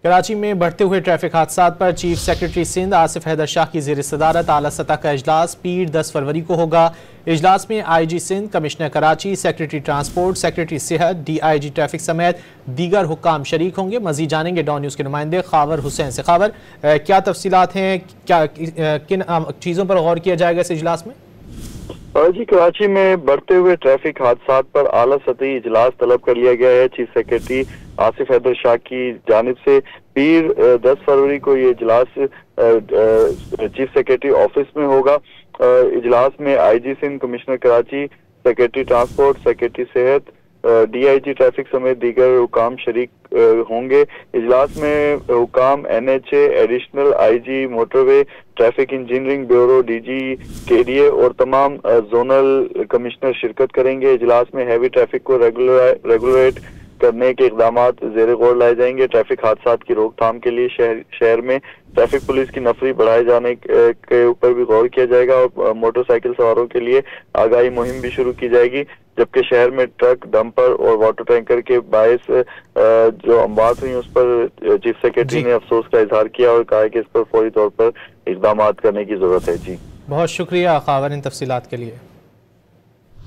कराची में बढ़ते हुए ट्रैफिक हादसा पर चीफ सेक्रेटरी सिंध आसिफ हैदर शाह की ज़ेर सदारत आला सतह का इजलास पीर 10 फरवरी को होगा। इजलास में IG Sindh, commissioner Karachi, secretary transport, secretary सेहत, DIG ट्रैफिक समेत दीगर हुक्काम शरीक होंगे। मजीद जानेंगे डॉन न्यूज़ के नुमाइंदे खावर हुसैन से। खावर, क्या तफसीलात हैं, क्या किन चीज़ों पर गौर किया जाएगा इस इजलास में? जी, कराची में बढ़ते हुए ट्रैफिक हादसा पर आला सतही इजलास तलब कर लिया गया है। चीफ सेक्रेटरी आसिफ हैदर शाह की जानिब से पीर 10 फरवरी को ये इजलास चीफ सेक्रेटरी ऑफिस में होगा। इजलास में IG Sindh, commissioner Karachi, secretary transport, secretary सेहत, DIG ट्रैफिक समेत दीगर हुकाम शरीक होंगे। इजलास में हुकाम NHA, additional IG motorway, traffic engineering bureau, DG KDA और तमाम जोनल कमिश्नर शिरकत करेंगे। इजलास में हैवी ट्रैफिक को रेगुलेट करने के इकदाम ज़ेरे गौर लाए जाएंगे। ट्रैफिक हादसात की रोकथाम के लिए शहर में ट्रैफिक पुलिस की नफरी बढ़ाए जाने के ऊपर भी गौर किया जाएगा और मोटरसाइकिल सवारों के लिए आगाही मुहिम भी शुरू की जाएगी। जबकि शहर में ट्रक, डंपर और वाटर टैंकर के बायस जो अमवात हुई उस पर चीफ सेक्रेटरी ने अफसोस का इजहार किया और कहा कि इस पर फौरी तौर पर इकदाम करने की जरूरत है। जी, बहुत शुक्रिया खावर इन तफसीलात के लिए।